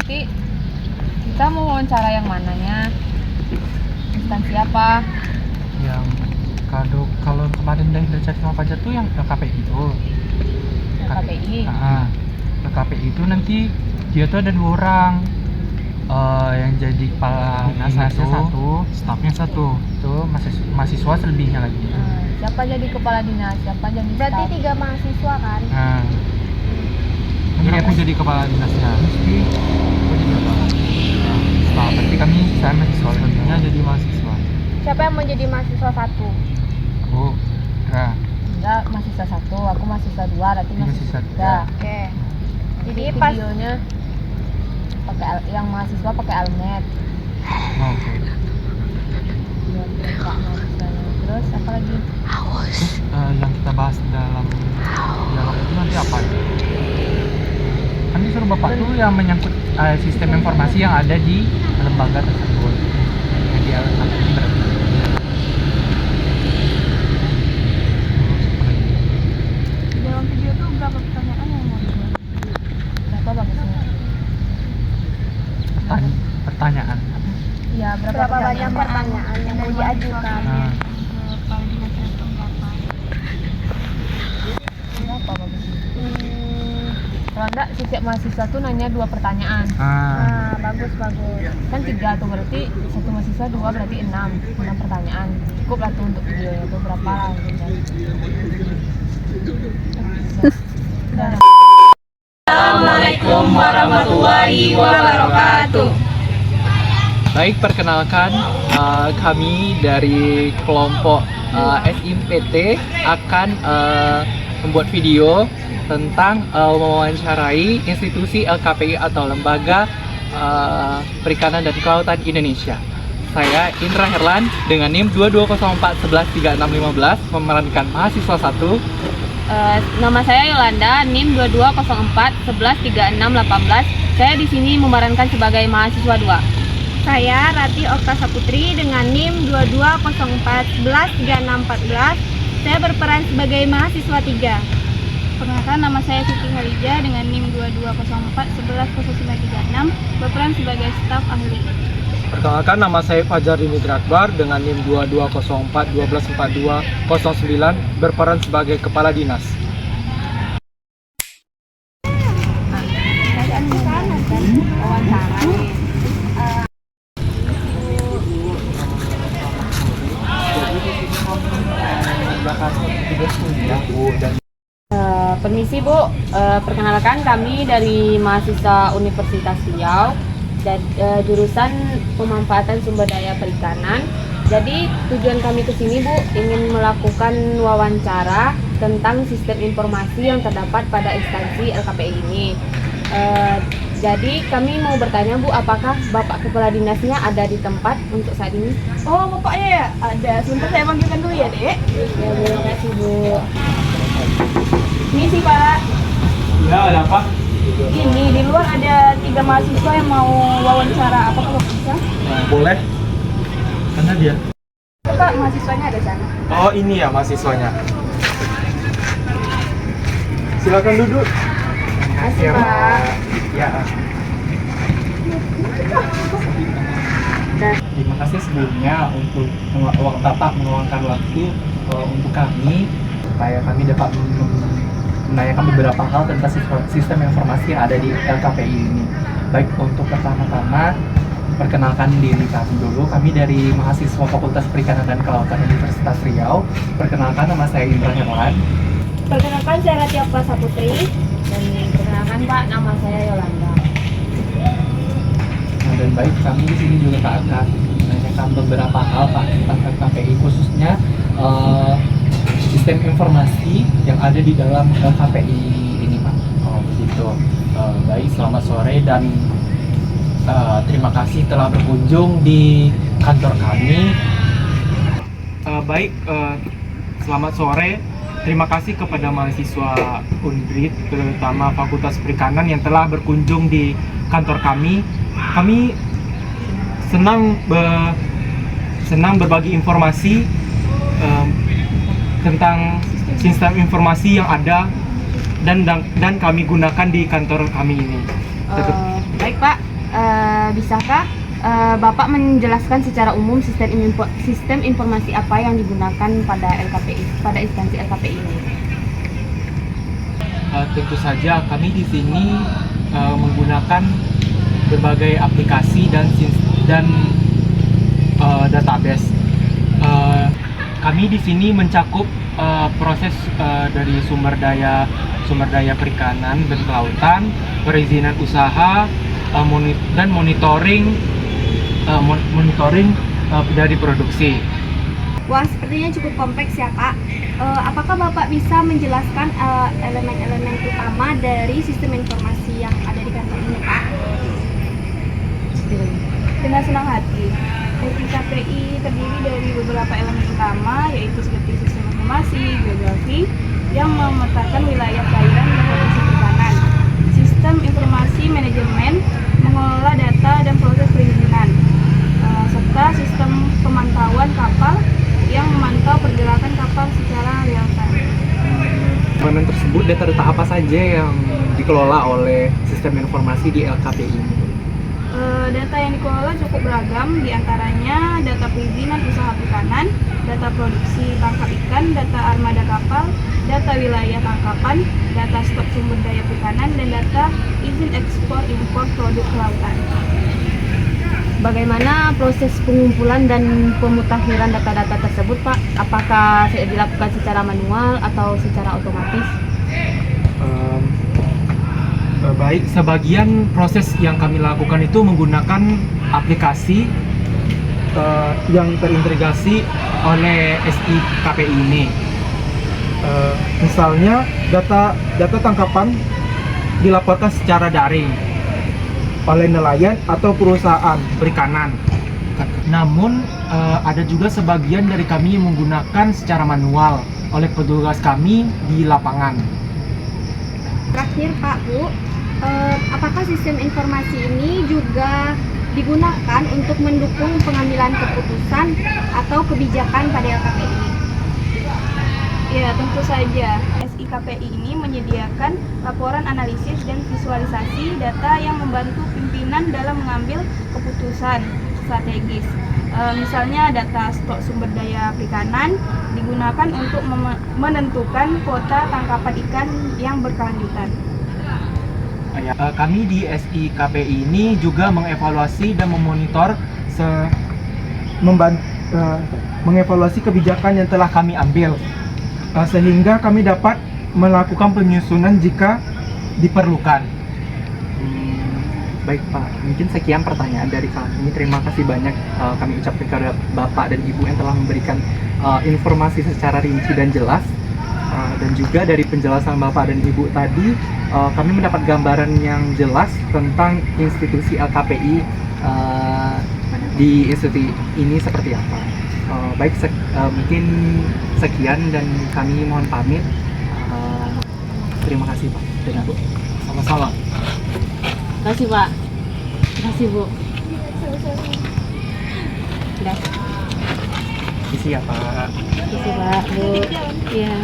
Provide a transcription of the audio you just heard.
berarti kita mau wawancara yang mananya? Instansi apa? Yang kalau kemarin dari chat sama Fajar tuh yang LKPI itu. LKPI. LKPI itu nanti dia tuh ada 2 orang. Yang jadi kepala dinasnya satu, stafnya satu. Itu mahasiswa selebihnya lagi. Siapa jadi kepala dinas? Siapa jadi Berarti staf? 3 mahasiswa kan? Ini aku jadi kepala dinasnya. Aku jadi kepala. Berarti saya mahasiswa, selebihnya jadi mahasiswa. Siapa yang mau jadi mahasiswa 1? Aku, Enggak, mahasiswa 1, aku mahasiswa 2, berarti mahasiswa 3. Oke. Jadi Jadi pas videonya pakai yang mahasiswa pakai Almet. Oke. Terus apa lagi? Yang kita bahas dalam dialog itu nanti apa ya? Kan disuruh Bapak tuh yang menyangkut sistem informasi yang ada di lembaga tersebut. Yang di LKPI berarti. di dalam video tuh berapa pertanyaan yang mau dibuat? Berapa bagusnya? Pertanyaan. Iya, Berapa banyak pertanyaan yang mau diajukan? Berapa bagusnya? Kalau enggak, setiap mahasiswa tuh nanya 2 pertanyaan. Nah, bagus. Kan 3 tuh, berarti satu mahasiswa 2 berarti 6 pertanyaan. Cukup lah tuh untuk videonya tuh berapa lah gitu. Assalamualaikum warahmatullahi wabarakatuh. Baik, perkenalkan kami dari kelompok SIMPT akan membuat video tentang mewawancarai institusi LKPI atau Lembaga Perikanan dan Kelautan Indonesia. Saya Indra Herlan dengan NIM 2204113615 memerankan mahasiswa 1. Nama saya Yolanda, NIM 2204113618. Saya di sini memerankan sebagai mahasiswa 2. Saya Rati Okta Saputri dengan NIM 2204113614. Saya berperan sebagai mahasiswa 3. Perkenalkan, nama saya Siti Khalija dengan NIM 2204110936, berperan sebagai staf ahli. Perkenalkan, nama saya Fajar Dimitri Akbar dengan NIM 2204124209, berperan sebagai kepala dinas. Permisi Bu, perkenalkan kami dari mahasiswa Universitas Riau dan jurusan pemanfaatan sumber daya perikanan. Jadi tujuan kami ke sini Bu ingin melakukan wawancara tentang sistem informasi yang terdapat pada instansi LKPI ini. Jadi kami mau bertanya Bu, apakah Bapak Kepala Dinasnya ada di tempat untuk saat ini? Oh, bapaknya ya? Ada. Sebentar saya panggilkan dulu ya, Dek. Ya, terima kasih Bu. Ini sih, Pak. Ya, ada apa? Ini di luar ada 3 mahasiswa yang mau wawancara. Apakah Bapak bisa? Boleh. Karena dia. Pak, mahasiswanya ada sana. Oh, ini ya mahasiswanya. Silakan duduk. Terima kasih Pak. Ya. Terima kasih sebelumnya untuk Bapak meluangkan waktu untuk kami supaya kami dapat menanyakan beberapa hal tentang sistem informasi yang ada di LKPI ini. Baik, untuk pertama-tama perkenalkan diri kami dulu. Kami dari mahasiswa Fakultas Perikanan dan Kelautan Universitas Riau. Perkenalkan, nama saya Indra Herlan. Perkenalkan, saya Rati Okta Saputri. Dan perkenalkan Pak, nama saya Yolanda. Nah, dan baik, kami di sini juga akan menanyakan beberapa hal Pak tentang LKPI, khususnya sistem informasi yang ada di dalam LKPI ini Pak. Oh, begitu. Baik, selamat sore dan terima kasih telah berkunjung di kantor kami. Selamat sore. Terima kasih kepada mahasiswa Undrit, terutama Fakultas Perikanan yang telah berkunjung di kantor kami. Kami senang berbagi informasi tentang sistem informasi yang ada dan kami gunakan di kantor kami ini. Baik Pak, Bisakah Bapak menjelaskan secara umum sistem informasi apa yang digunakan pada LKPI, pada instansi LKPI ini? Tentu saja kami di sini menggunakan berbagai aplikasi dan database. Kami di sini mencakup proses dari sumber daya perikanan dan kelautan, perizinan usaha, dan monitoring dari produksi. Wah, sepertinya cukup kompleks ya, Pak. Apakah Bapak bisa menjelaskan elemen-elemen utama dari sistem informasi yang ada di kantor ini, Pak? Dengan senang hati. SIKPI terdiri dari beberapa elemen utama, yaitu seperti sistem informasi, geografi, yang memetakan wilayah perairan dan potensi perikanan. Sistem informasi manajemen, mengelola data dan proses perizinan, serta sistem pemantauan kapal yang memantau pergerakan kapal secara real time. Elemen tersebut, data-data apa saja yang dikelola oleh sistem informasi di LKPI ini? Data yang dikelola cukup beragam, diantaranya data perizinan usaha perikanan, data produksi tangkap ikan, data armada kapal, data wilayah tangkapan, data stok sumber daya perikanan, dan data izin ekspor impor produk kelautan. Bagaimana proses pengumpulan dan pemutakhiran data-data tersebut, Pak? Apakah dilakukan secara manual atau secara otomatis? Baik, sebagian proses yang kami lakukan itu menggunakan aplikasi yang terintegrasi oleh SIKPI ini. Misalnya data tangkapan dilaporkan secara daring oleh nelayan atau perusahaan perikanan. Namun ada juga sebagian dari kami yang menggunakan secara manual oleh petugas kami di lapangan. Terakhir, Pak, Bu, apakah sistem informasi ini juga digunakan untuk mendukung pengambilan keputusan atau kebijakan pada LKPI? Ya, tentu saja. SIKPI ini menyediakan laporan analisis dan visualisasi data yang membantu pimpinan dalam mengambil keputusan strategis. Misalnya data stok sumber daya perikanan digunakan untuk menentukan kuota tangkapan ikan yang berkelanjutan. Kami di SIKPI ini juga mengevaluasi dan memonitor mengevaluasi kebijakan yang telah kami ambil, sehingga kami dapat melakukan penyusunan jika diperlukan. Baik Pak, mungkin sekian pertanyaan dari kami. Terima kasih banyak kami ucapkan kepada Bapak dan Ibu yang telah memberikan informasi secara rinci dan jelas. Dan juga dari penjelasan Bapak dan Ibu tadi, kami mendapat gambaran yang jelas tentang institusi LKPI di institusi ini seperti apa. Baik, mungkin sekian dan kami mohon pamit. Terima kasih Pak dan Ibu. Sama-sama. Terima kasih, Pak. Terima kasih, Bu. Sudah. Isi ya Pak. Terima kasih, Pak, Bu. Iya.